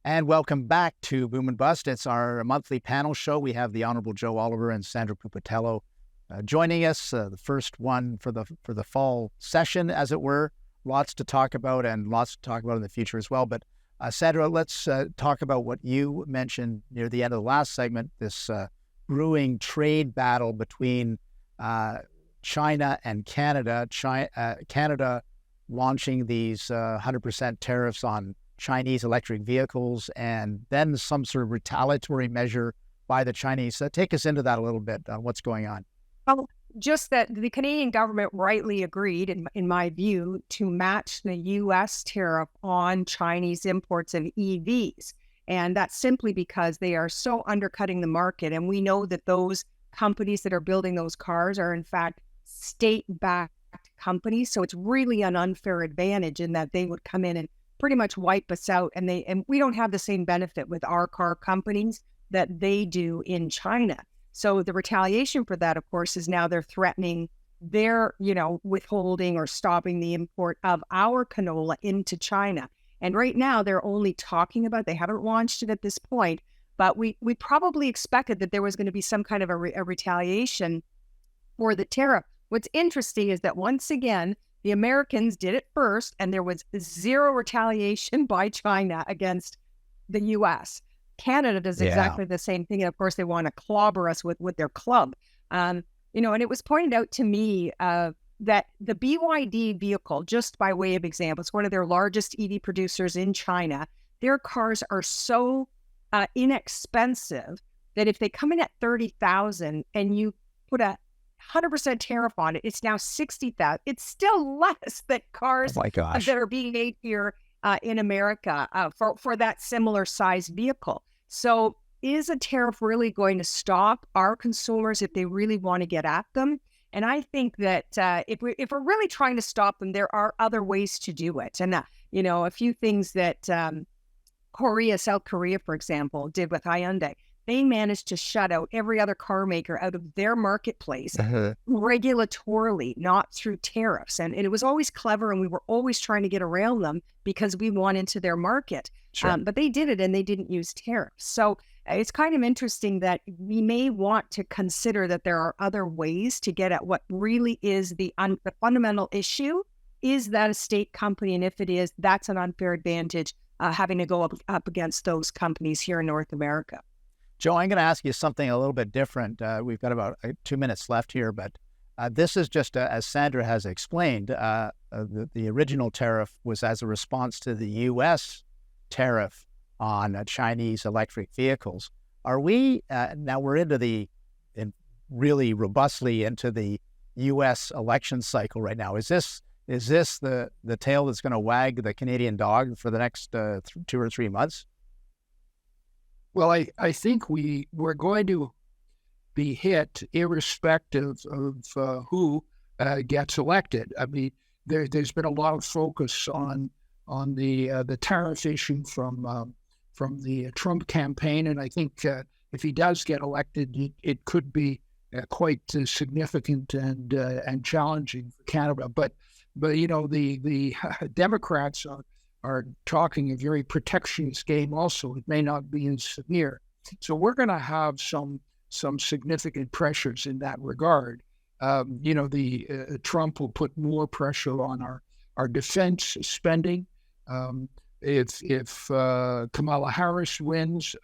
And welcome back to Boom and Bust. It's our monthly panel show. We have the Honorable Joe Oliver and Sandra Pupatello joining us, the first one for the fall session, as it were. Lots to talk about and lots to talk about in the future as well. But Sandra, let's talk about what you mentioned near the end of the last segment, this brewing trade battle between China and Canada. Canada launching these 100% tariffs on Chinese electric vehicles, and then some sort of retaliatory measure by the Chinese. Take us into that a little bit, what's going on. Well, just that the Canadian government rightly agreed, in my view, to match the U.S. tariff on Chinese imports of EVs. And that's simply because they are so undercutting the market. And we know that those companies that are building those cars are, in fact, state-backed companies. So it's really an unfair advantage in that they would come in and pretty much wipe us out. And we don't have the same benefit with our car companies that they do in China. So the retaliation for that, of course, is now they're threatening their, withholding or stopping the import of our canola into China. And right now they're only talking about, they haven't launched it at this point, but we probably expected that there was going to be some kind of a retaliation for the tariff. What's interesting is that once again, the Americans did it first, and there was zero retaliation by China against the U.S. Canada does exactly the same thing. And of course, they want to clobber us with their club. And it was pointed out to me that the BYD vehicle, just by way of example, it's one of their largest EV producers in China. Their cars are so inexpensive that if they come in at $30,000 and you put a 100% tariff on it, it's now $60,000. It's still less than cars that are being made here in America for that similar size vehicle. So is a tariff really going to stop our consumers if they really want to get at them? And I think that if we're really trying to stop them, there are other ways to do it. And, a few things that South Korea, for example, did with Hyundai. They managed to shut out every other car maker out of their marketplace regulatorily, not through tariffs. And it was always clever, and we were always trying to get around them because we want into their market. Sure. But they did it, and they didn't use tariffs. So it's kind of interesting that we may want to consider that there are other ways to get at what really is the fundamental issue. Is that a state company? And if it is, that's an unfair advantage having to go up against those companies here in North America. Joe, I'm going to ask you something a little bit different. We've got about 2 minutes left here, but this is just, as Sandra has explained, the original tariff was as a response to the U.S. tariff on Chinese electric vehicles. Are we, now we're really robustly into the U.S. election cycle right now. Is this the tail that's going to wag the Canadian dog for the next 2 or 3 months? Well, I think we're going to be hit irrespective of who gets elected. I mean, there's been a lot of focus on the tariff issue from the Trump campaign, and I think if he does get elected, it could be quite significant and challenging for Canada. But the Democrats are talking a very protectionist game also. It may not be as severe. So we're going to have some significant pressures in that regard. Trump will put more pressure on our defense spending. If Kamala Harris wins,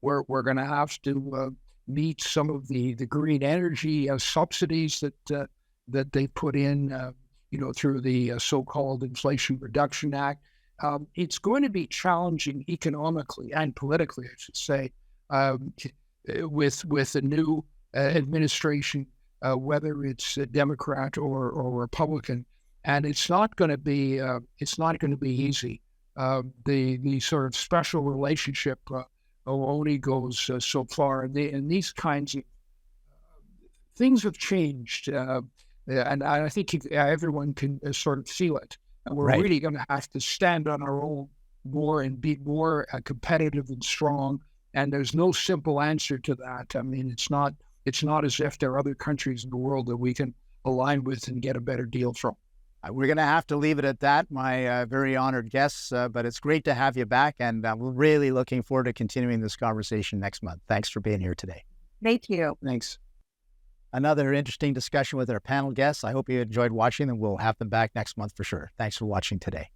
we're going to have to meet some of the green energy subsidies that they put in, through the so-called Inflation Reduction Act. It's going to be challenging economically and politically, I should say, with a new administration, whether it's a Democrat or Republican, and it's not going to be easy. The sort of special relationship only goes so far, and these kinds of things have changed, and I think everyone can sort of feel it. And we're really going to have to stand on our own more and be more competitive and strong. And there's no simple answer to that. I mean, it's not as if there are other countries in the world that we can align with and get a better deal from. We're going to have to leave it at that, my very honored guests, but it's great to have you back, and we're really looking forward to continuing this conversation next month. Thanks for being here today. Thank you. Thanks. Another interesting discussion with our panel guests. I hope you enjoyed watching, and we'll have them back next month for sure. Thanks for watching today.